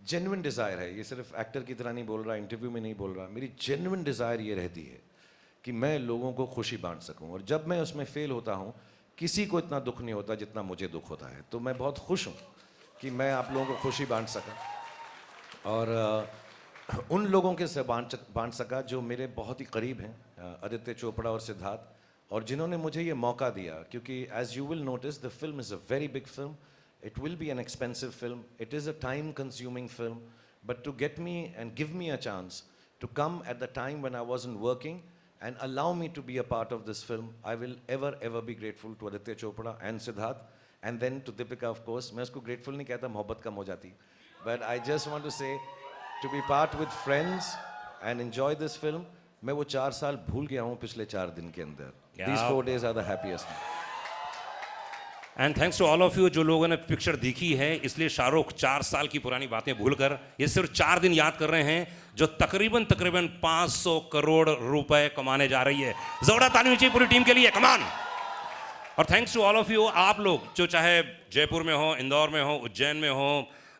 Genuine desire है, ये सिर्फ एक्टर की तरह नहीं बोल रहा, इंटरव्यू में नहीं बोल रहा, मेरी जेन्युइन डिज़ायर ये रहती है कि मैं लोगों को खुशी बांट सकूं, और जब मैं उसमें फेल होता हूं, किसी को इतना दुख नहीं होता जितना मुझे दुख होता है। तो मैं बहुत खुश हूं कि मैं आप लोगों को खुशी बांट सका, और उन लोगों के से बांट सका जो मेरे बहुत ही करीब हैं, आदित्य चोपड़ा और सिद्धार्थ, और जिन्होंने मुझे ये मौका दिया, क्योंकि as you will notice the film is a very big film, it will be an expensive film, it is a time consuming film, but to get me and give me a chance to come at the time when I wasn't working and allow me to be a part of this film, I will ever be grateful to Aditya Chopra and Siddharth, and then to Deepika of course. मैं उसको grateful नहीं कहता, मोहब्बत कम हो जाती, but I just want to say to be part with friends and enjoy this film. मैं वो 4 साल भूल गया हूँ पिछले 4 दिन के अंदर. These 4 days are the happiest. And thanks to all of you जो लोगों ने पिक्चर देखी है, इसलिए शाहरुख 4 साल की पुरानी बातें भूलकर ये सिर्फ 4 दिन याद कर रहे हैं, जो तकरीबन 500 करोड़ रुपए कमाने जा रही है। जोरदार ताली चाहिए पूरी टीम के लिए, कमान। और thanks to all of you, आप लोग जो चाहे जयपुर में हो, इंदौर में हो, उज्जैन में हो,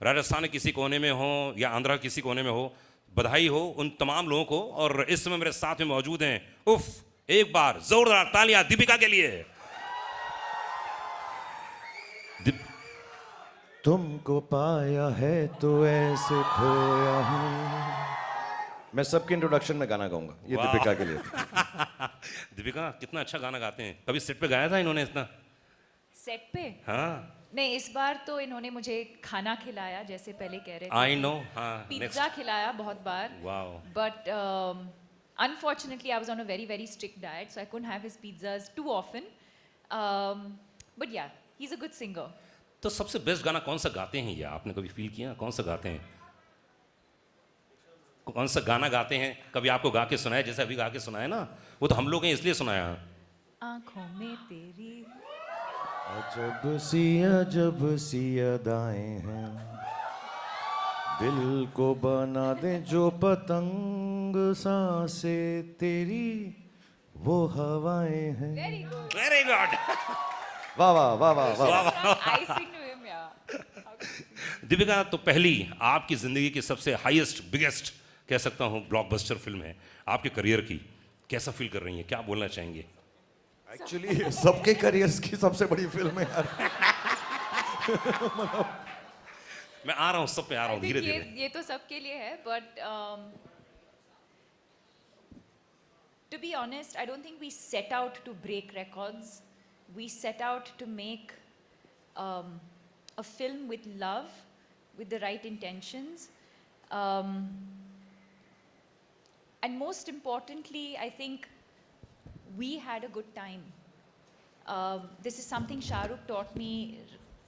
राजस्थान के किसी कोने में हो या आंध्रा किसी कोने में हो, बधाई हो उन तमाम लोगों को। और इस समय मेरे साथ में मौजूद हैं, उफ, एक बार जोरदार तालियां दीपिका के लिए। तुमको पाया है तो ऐसे खोया हूँ। मैं सबके इंट्रोडक्शन में गाना गाऊंगा, ये दीपिका के लिए। दीपिका कितना अच्छा गाना गाते हैं, कभी सेट पे गाया था इन्होंने इतना? सेट पे? हाँ नहीं, इस बार तो इन्होंने मुझे खाना खिलाया, जैसे पहले कह रहे थे। आई नो, हाँ पिज्जा खिलाया बहुत बार। Wow. But unfortunately I was on a very strict diet, so I couldn't have his pizzas too often. But yeah, he's a good singer. तो सबसे बेस्ट गाना कौन सा गाते हैं ये, आपने कभी फील किया कौन सा गाते हैं? कौन सा गाना गाते हैं, कभी आपको गा के सुनाया जैसे अभी गा के सुनाया ना? वो तो हम लोग हैं इसलिए सुनाया। आंखों में तेरी अजब सी अदाएं हैं, दिल को बना दे जो पतंग, सांसें तेरी वो हवाएं हैं। Very good. Very good. वाह वाह वाह वाह वाह। I sing to him, yeah. Deepika, तो पहली आपकी जिंदगी की सबसे हाईएस्ट बिगेस्ट कह सकता हूँ ब्लॉकबस्टर फिल्म है आपके करियर की, कैसा फील कर रही हैं, क्या बोलना चाहेंगे? एक्चुअली सबके करियर्स की सबसे बड़ी फिल्म है यार। मैं आ रहा हूँ, सब पे आ रहा हूँ धीरे धीरे। ये तो सबके लिए है, but to be honest, I don't think we set out to break records. We set out to make a film with love, with the right intentions, and most importantly, I think we had a good time. This is something Shahrukh taught me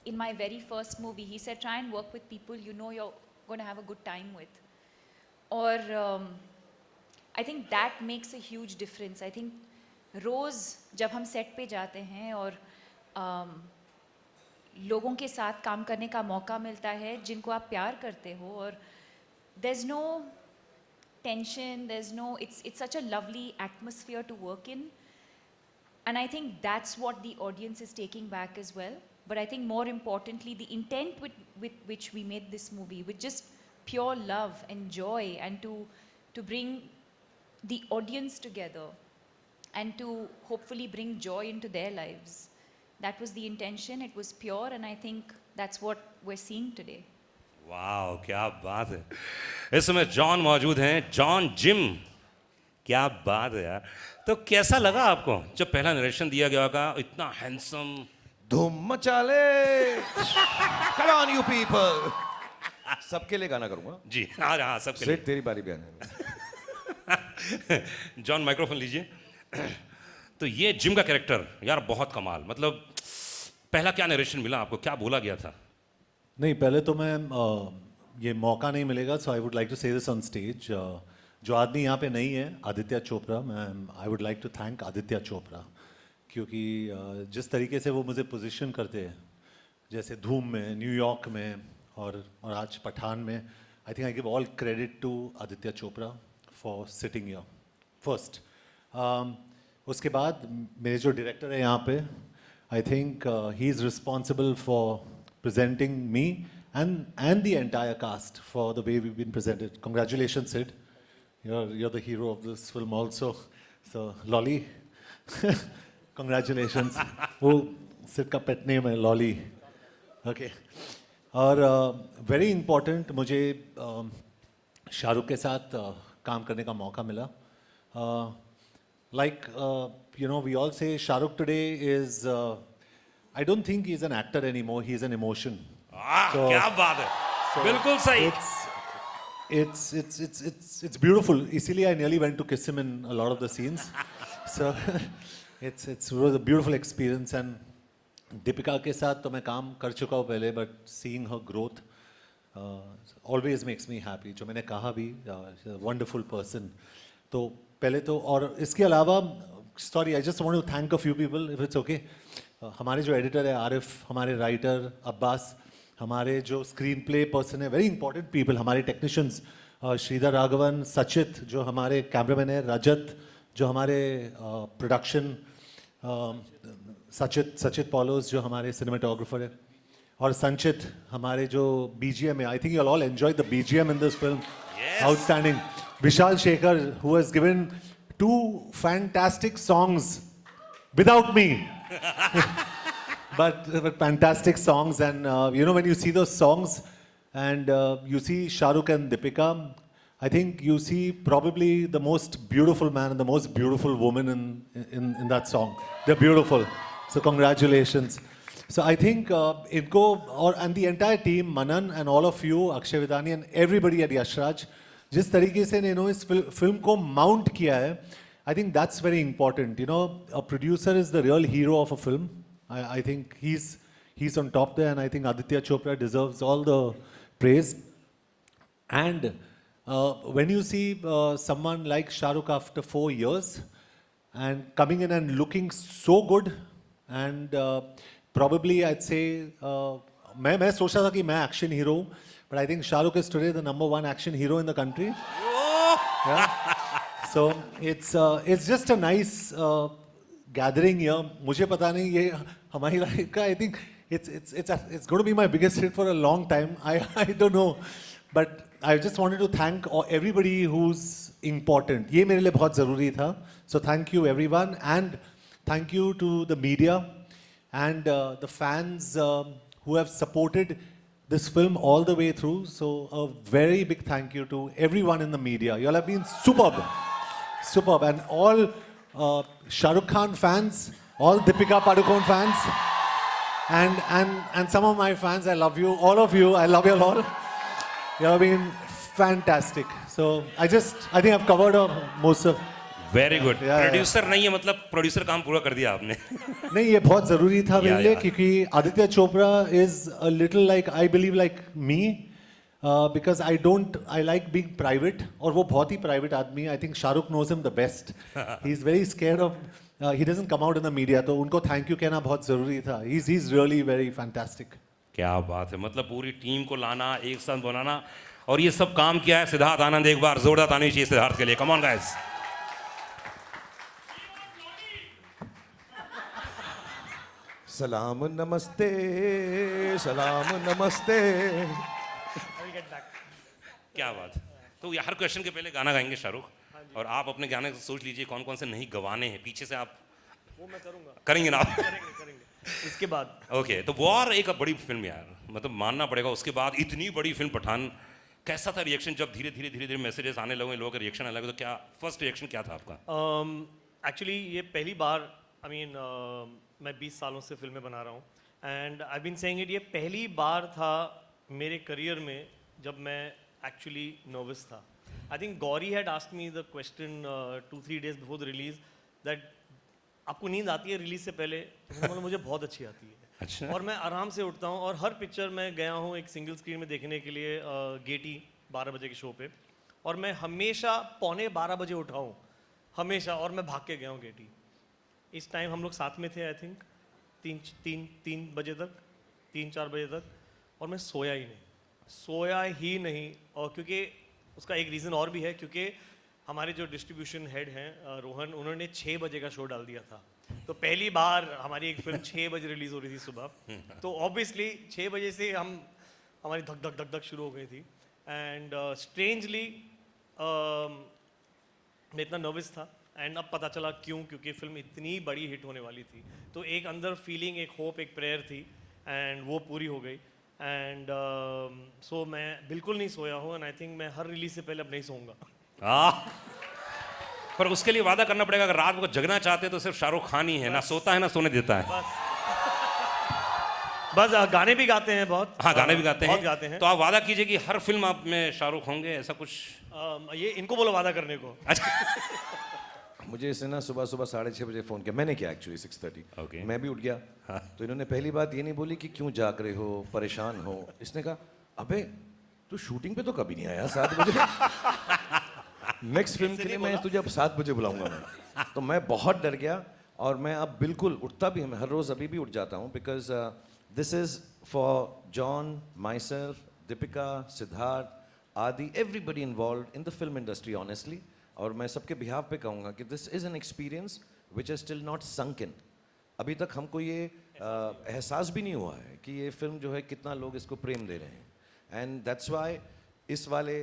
in my very first movie. He said, try and work with people you know you're going to have a good time with. Or I think that makes a huge difference. I think रोज़ जब हम set पे जाते हैं और लोगों के साथ काम करने का मौका मिलता है जिनको आप प्यार करते हो, और there's no tension, there's no, it's such a lovely atmosphere to work in, and I think that's what the audience is taking back as well. But I think more importantly, the intent with which we made this movie, with just pure love and joy, and to bring the audience together and to hopefully bring joy into their lives. That was the intention. It was pure, and I think that's what we're seeing today. वाह, क्या बात है। इस समय John मौजूद हैं, John gym, क्या बात है यार। तो कैसा लगा आपको जब पहला नरेशन दिया गया होगा, इतना हैंडसम? धूम मचा ले। Come on you people। सबके लिए गाना करूंगा जी हाँ हाँ, सबके लिए। तेरी बारी भी आने। जॉन माइक्रोफोन लीजिए। तो ये जिम का कैरेक्टर यार बहुत कमाल, मतलब पहला क्या नरेशन मिला आपको, क्या बोला गया था? नहीं, पहले तो मैं ये मौका नहीं मिलेगा, so I would like to say this on stage. जो आदमी यहाँ पे नहीं है, आदित्य चोपड़ा, मैं I would like to thank Aditya Chopra, क्योंकि जिस तरीके से वो मुझे पोजीशन करते हैं, जैसे धूम में, न्यूयॉर्क में और आज पठान में, I think I give all credit to Aditya Chopra for sitting here first. उसके बाद मेरे जो डायरेक्टर है यहाँ पे, I think he is responsible for presenting me and the entire cast for the way we've been presented. Congratulations, Sid. You're the hero of this film also. So Lolly, congratulations. वो Sid का pet name है Lolly. Okay. और very important मुझे शाहरुख के साथ काम करने का मौका मिला. Like we all say Shahrukh today is I don't think he's an actor anymore, he's an emotion. क्या बात है, बिल्कुल सही. It's beautiful. इसीलिए I nearly went to kiss him in a lot of the scenes. So it was a beautiful experience. And Deepika के साथ तो मैं काम कर चुका हूँ पहले, but seeing her growth always makes me happy. जो मैंने कहा भी, she's a wonderful person. तो पहले तो, और इसके अलावा sorry, I just want to thank a few people if it's okay. हमारे जो एडिटर है आरिफ, हमारे राइटर अब्बास, हमारे जो स्क्रीन प्ले पर्सन है, वेरी इंपॉर्टेंट पीपल, हमारे टेक्नीशियंस श्रीधर राघवन, सचित जो हमारे कैमरामैन है, रजत जो हमारे प्रोडक्शन, सचित पॉलोस जो हमारे सिनेमाटोग्राफर है, और संचित हमारे जो बीजीएम है. I think you all enjoyed the BGM in this film. Outstanding. Vishal Shekhar who has given 2 fantastic songs without me. but fantastic songs. And when you see those songs and you see Shahrukh and Deepika, I think you see probably the most beautiful man and the most beautiful woman in that song. They're beautiful. So congratulations. So I think and the entire team, Manan and all of you, Akshay Vidani and everybody at Yashraj, जिस तरीके से इन्होंने इस film को mount किया है, I think that's very important. A producer is the real hero of a film. I think he's on top there, and I think Aditya Chopra deserves all the praise. And when you see someone like Shah Rukh after 4 years and coming in and looking so good, and probably I'd say मैं सोच रहा था कि मैं action hero हूँ, but I think Shah Rukh is today the #1 action hero in the country. Yeah. So it's just a nice gathering here. मुझे पता नहीं ये हमारी लाइफ का, I think it's going to be my biggest hit for a long time. I don't know, but I just wanted to thank everybody who's important. ये मेरे लिए बहुत ज़रूरी था. So thank you everyone, and thank you to the media and the fans who have supported this film all the way through. So a very big thank you to everyone in the media. You all have been superb. And all Shah Rukh Khan fans, all Deepika Padukone fans, and some of my fans, I love you, all of you, I love you all. You have been fantastic. So I think I've covered most of. Very good. Yeah. Producer नहीं है मतलब producer काम पूरा कर दिया आपने. नहीं, ये बहुत ज़रूरी था मेरे लिए, yeah. क्योंकि Aditya Chopra is a little like, I believe like me, because I like being private, और वो बहुत ही private आदमी है. I think Shahrukh knows him the best. He's very scared of, he doesn't come out in the media, तो उनको thank you कहना बहुत ज़रूरी था. He's really very fantastic. क्या बात है, मतलब पूरी टीम को लाना, एक साथ बनाना, और ये सब काम किया है सिद्धार्थ आनंद. एक बार जोरदार ताली चाहिए सिद्धार्थ के लिए. Come on guys. सलाम नमस्ते, सलाम नमस्ते. क्या बात. तो हर क्वेश्चन के पहले गाना गाएंगे शाहरुख, और आप अपने गाने सोच लीजिए कौन कौन से नहीं गवाने हैं. पीछे से आप वो मैं करूंगा. करेंगे ना. करेंगे इसके बाद. ओके. तो वॉर एक बड़ी फिल्म यार, मतलब मानना पड़ेगा. उसके बाद इतनी बड़ी फिल्म पठान, कैसा था रिएक्शन जब धीरे धीरे मैसेजेस आने लगे, लोगों का रिएक्शन आने लगे, तो क्या फर्स्ट रिएक्शन क्या था आपका? एक्चुअली ये पहली बार, मैं 20 सालों से फिल्में बना रहा हूँ, and I been saying it, ये पहली बार था मेरे करियर में जब मैं एक्चुअली नर्वस था. I think Gauri had asked me the question 2-3 days before the release that आपको नींद आती है रिलीज से पहले? तो मुझे बहुत अच्छी आती है. अच्छा. और मैं आराम से उठता हूँ, और हर पिक्चर मैं गया हूँ एक सिंगल स्क्रीन में देखने के लिए, गेटी 12 बजे के शो पे, और मैं हमेशा 11:45 बजे उठा हूँ, हमेशा, और मैं भाग के गया हूँ गेटी. इस टाइम हम लोग साथ में थे, आई थिंक 3 बजे तक, 3-4 बजे तक, और मैं सोया ही नहीं. और क्योंकि उसका एक रीज़न और भी है, क्योंकि हमारे जो डिस्ट्रीब्यूशन हेड हैं रोहन, उन्होंने 6 बजे का शो डाल दिया था. तो पहली बार हमारी एक फिल्म 6 बजे रिलीज़ हो रही थी सुबह. तो ऑब्वियसली 6 बजे से हम हमारी धक धक धक धक शुरू हो गई थी एंड स्ट्रेंजली मैं इतना नर्वस था एंड अब पता चला क्यों, क्योंकि फिल्म इतनी बड़ी हिट होने वाली थी। तो एक अंदर फीलिंग, एक होप, एक प्रेयर थी एंड वो पूरी हो गई एंड सो मैं बिल्कुल नहीं सोया हूँ एंड आई थिंक मैं हर रिलीज से पहले अब नहीं सोऊंगा। पर उसके लिए वादा करना पड़ेगा, अगर रात को जगना चाहते हैं तो सिर्फ शाहरुख खान ही है, ना सोता है ना सोने देता है। बस गाने भी गाते हैं बहुत। हाँ, गाने भी गाते बहुत हैं। गाते हैं। तो आप वादा कीजिए कि हर फिल्म आप में शाहरुख होंगे, ऐसा कुछ। ये इनको बोलो वादा करने को। अच्छा। मुझे इसने ना सुबह सुबह 6:30 बजे फ़ोन किया, मैंने किया एक्चुअली 6:30। Okay. मैं भी उठ गया। तो इन्होंने पहली बात ये नहीं बोली कि क्यों जाग रहे हो, परेशान हो। इसने कहा अबे तू शूटिंग पे तो कभी नहीं आया 7 बजे। नेक्स्ट फिल्म के लिए मैं तुझे अब 7 बजे बुलाऊंगा मैं। तो मैं बहुत डर गया और मैं अब बिल्कुल उठता भी, मैं हर रोज़ अभी भी उठ जाता हूँ because this is for John, myself, Deepika, Siddharth, आदि, everybody involve in the film industry honestly. और मैं सबके बिहाव पे कहूँगा कि this is an experience which is still not sunk in. अभी तक हमको ये एहसास भी नहीं हुआ है कि ये फिल्म जो है कितना लोग इसको प्रेम दे रहे हैं। एंड दैट्स वाई इस वाले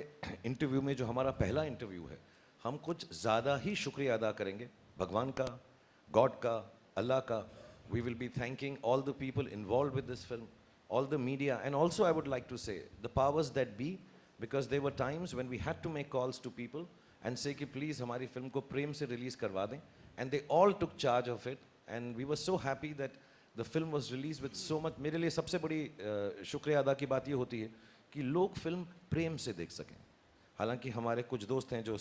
इंटरव्यू में, जो हमारा पहला इंटरव्यू है, हम कुछ ज़्यादा ही शुक्रिया अदा करेंगे भगवान का, गॉड का, अल्लाह का। We will be thanking all the people involve with this film, all the media, and also I would like to say the powers that be, because there were times when we had to make calls to people and say कि please हमारी film को प्रेम से release करवा दें, and they all took charge of it and we were so happy that the film was released with so much। मेरे लिए सबसे बड़ी शुक्रिया अदा की बात ये होती है कि लोग फिल्म प्रेम से देख सकें। हालांकि हमारे कुछ दोस्त हैं जो